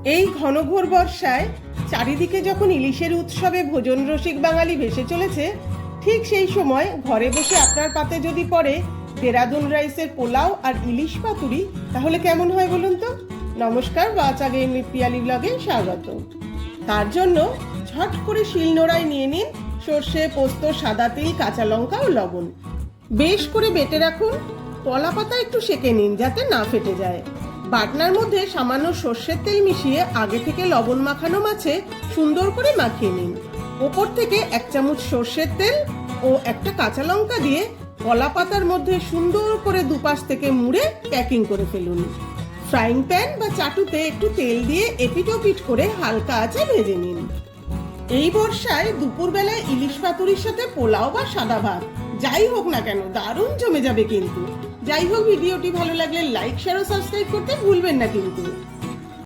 এই ঘনঘোর বর্ষায় চারিদিকে যখন ইলিশের উৎসবে ভোজন রসিক বাঙালি ভেসে চলেছে, ঠিক সেই সময় ঘরে বসে আপনার পাতে যদি পড়ে দেরাদুন রাইসের পোলাও আর ইলিশ পাতুরি, তাহলে কেমন হয় বলুন তো। নমস্কার, বাচাগে পিয়ালি ব্লগে স্বাগত। তার জন্য ঝট করে শিলনোড়ায় নিয়ে নিন সর্ষে, পোস্ত, সাদা তিল, কাঁচা লঙ্কা ও লবণ। বেশ করে বেটে রাখুন। কলা পাতা একটু সেঁকে নিন যাতে না ফেটে যায়। বাটনার মধ্যে সামান্য সর্ষের তেল মিশিয়ে আগে থেকে লবণ মাখানো মাছে সুন্দর করে মাখিয়ে নিন। ওপর থেকে 1 চামচ সর্ষের তেল ও একটা কাঁচা লঙ্কা দিয়ে কলা পাতার মধ্যে সুন্দর করে দুপাশ থেকে মুড়ে প্যাকিং করে ফেলুন। ফ্রাইং প্যান বা চাটুতে একটু তেল দিয়ে এপিট ওপিট করে হালকা আঁচে ভেজে নিন। এই বর্ষায় দুপুরবেলায় ইলিশ পাতুরির সাথে পোলাও বা সাদা ভাত যাই হোক না কেন দারুণ জমে যাবে কিন্তু। যাই হোক, ভিডিওটি ভালো লাগলে লাইক, শেয়ার ও সাবস্ক্রাইব করতে ভুলবেন না কিন্তু।